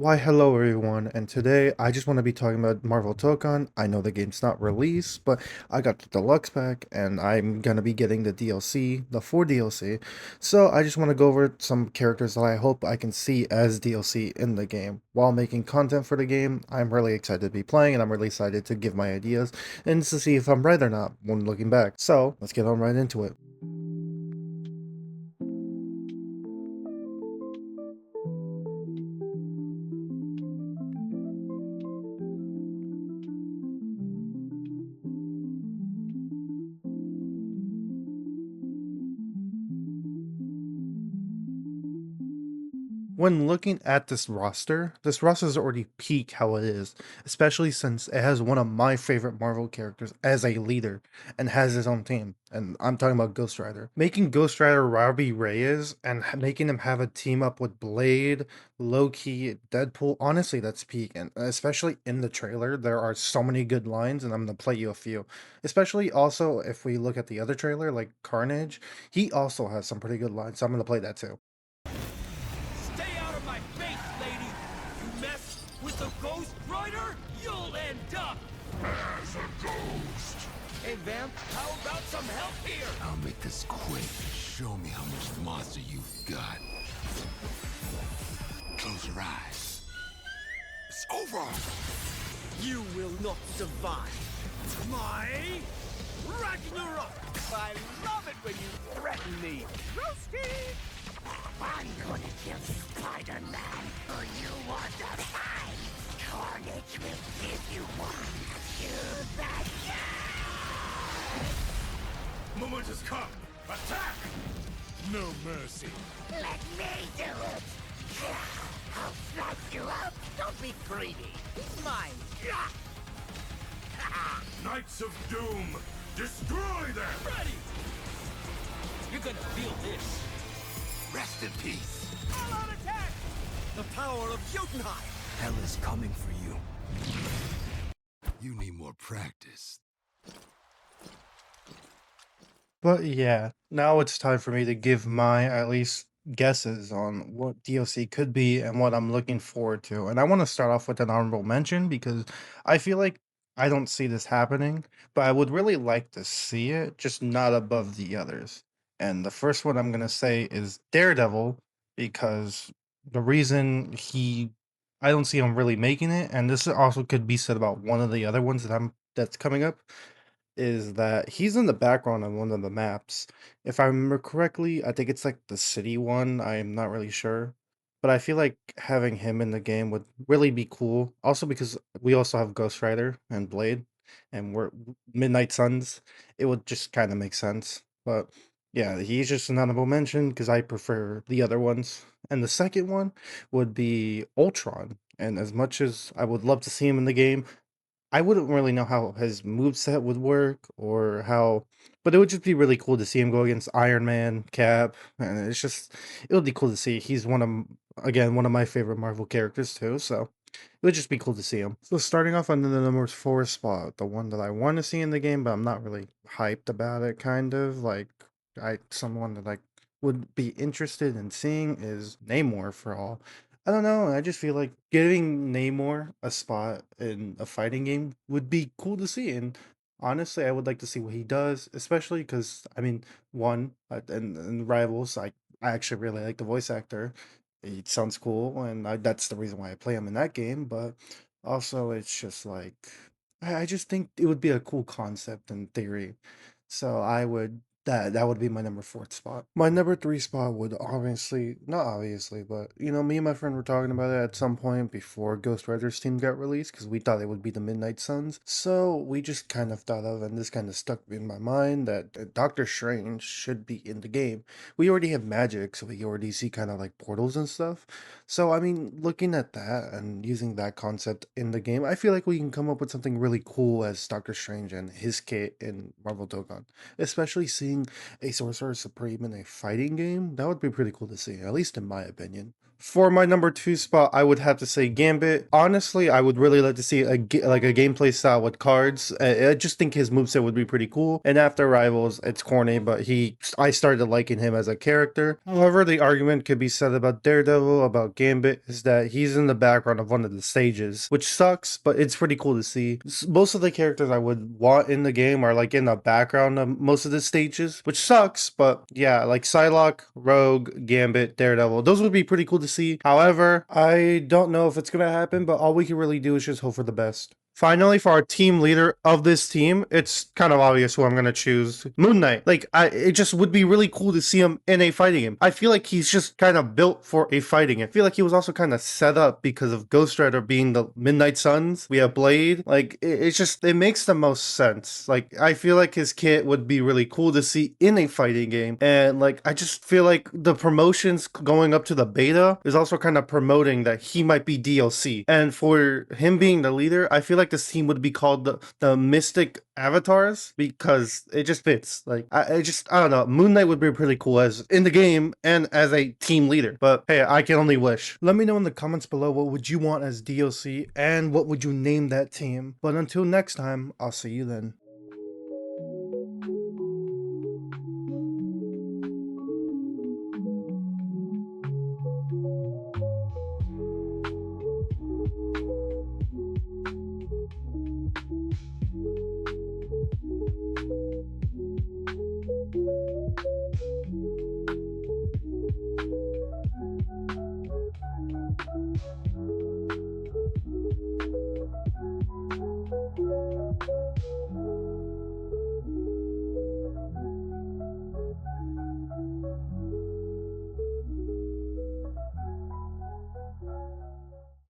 Why, hello everyone, and today I just want to be talking about Marvel Tokon. I know the game's not released, but I got the deluxe pack, and I'm gonna be getting the DLC, the 4 DLC. So I just want to go over some characters that I hope I can see as DLC in the game. While making content for the game, I'm really excited to be playing, and I'm really excited to give my ideas, and to see if I'm right or not when looking back. So, let's get on right into it. When looking at this roster is already peak how it is, especially since it has one of my favorite Marvel characters as a leader and has his own team. And I'm talking about Ghost Rider. Making Ghost Rider Robbie Reyes and making him have a team up with Blade, Loki, Deadpool, honestly, that's peak. And especially in the trailer, there are so many good lines, and I'm going to play you a few. Especially also if we look at the other trailer, like Carnage, he also has some pretty good lines, so I'm going to play that too. Stay out of my face, lady! You mess with the Ghost Rider, you'll end up as a ghost! Hey, Vamp, how about some help here? I'll make this quick. Show me how much monster you've got. Close your eyes. It's over! You will not survive my Ragnarok! I love it when you threaten me! Roasty! I'm gonna kill Spider-Man, or you want to fight? Carnage will give you one to the Moment has come! Attack! No mercy. Let me do it! I'll slice you up! Don't be greedy! It's mine! Knights of Doom, destroy them! Ready! You're gonna feel this. Rest in peace. All-out attack! The power of Jotunheim! Hell is coming for you. You need more practice. But yeah, now it's time for me to give my at least guesses on what DLC could be and what I'm looking forward to. And I want to start off with an honorable mention because I feel like I don't see this happening, but I would really like to see it, just not above the others. And the first one I'm going to say is Daredevil because the reason I don't see him really making it, and this also could be said about one of the other ones that's coming up, is that he's in the background on one of the maps. If I remember correctly, I think it's like the city one. I am not really sure. But I feel like having him in the game would really be cool. Also because we also have Ghost Rider and Blade and we're Midnight Suns. It would just kind of make sense. But yeah, he's just an honorable mention because I prefer the other ones. And the second one would be Ultron. And as much as I would love to see him in the game, I wouldn't really know how his moveset would work or how, but it would just be really cool to see him go against Iron Man, Cap, and it would be cool to see. He's again, one of my favorite Marvel characters too, so it would just be cool to see him. So starting off on the number 4 spot, the one that I want to see in the game, but I'm not really hyped about it, kind of, like, someone that I would be interested in seeing is Namor for all. I don't know. I just feel like giving Namor a spot in a fighting game would be cool to see. And honestly, I would like to see what he does, especially because, I mean, one, and Rivals, I actually really like the voice actor. He sounds cool, and that's the reason why I play him in that game. But also, it's just like, I just think it would be a cool concept in theory. So that would be my number 4th spot. My number 3 spot would obviously, not obviously, but me and my friend were talking about it at some point before Ghost Rider's team got released because we thought it would be the Midnight Suns. So we just kind of thought of, and this kind of stuck in my mind, that Doctor Strange should be in the game. We already have magic, so we already see kind of like portals and stuff. So, I mean, looking at that and using that concept in the game, I feel like we can come up with something really cool as Doctor Strange and his kit in Marvel Tokon. Especially seeing a Sorcerer Supreme in a fighting game, that would be pretty cool to see, at least in my opinion. For my number 2 spot, I would have to say Gambit. Honestly, I would really like to see like a gameplay style with cards. I just think his moveset would be pretty cool. And after Rivals, it's corny, but I started liking him as a character. However, the argument could be said about Daredevil, about Gambit, is that he's in the background of one of the stages, which sucks, but it's pretty cool to see. Most of the characters I would want in the game are like in the background of most of the stages, which sucks, but yeah, like Psylocke, Rogue, Gambit, Daredevil, those would be pretty cool to see. However, I don't know if it's gonna happen, but all we can really do is just hope for the best. Finally, for our team leader of this team, it's kind of obvious who I'm gonna choose. Moon Knight. Like, it just would be really cool to see him in a fighting game. I feel like he's just kind of built for a fighting game. I feel like he was also kind of set up because of Ghost Rider being the Midnight Suns. We have Blade. Like, it makes the most sense. Like, I feel like his kit would be really cool to see in a fighting game. And, like, I just feel like the promotions going up to the beta is also kind of promoting that he might be DLC. And for him being the leader, I feel like this team would be called the Mystic Avatars because it just fits. Like I don't know. Moon Knight would be pretty cool as in the game and as a team leader. But hey, I can only wish. Let me know in the comments below what would you want as DLC and what would you name that team. But until next time, I'll see you then.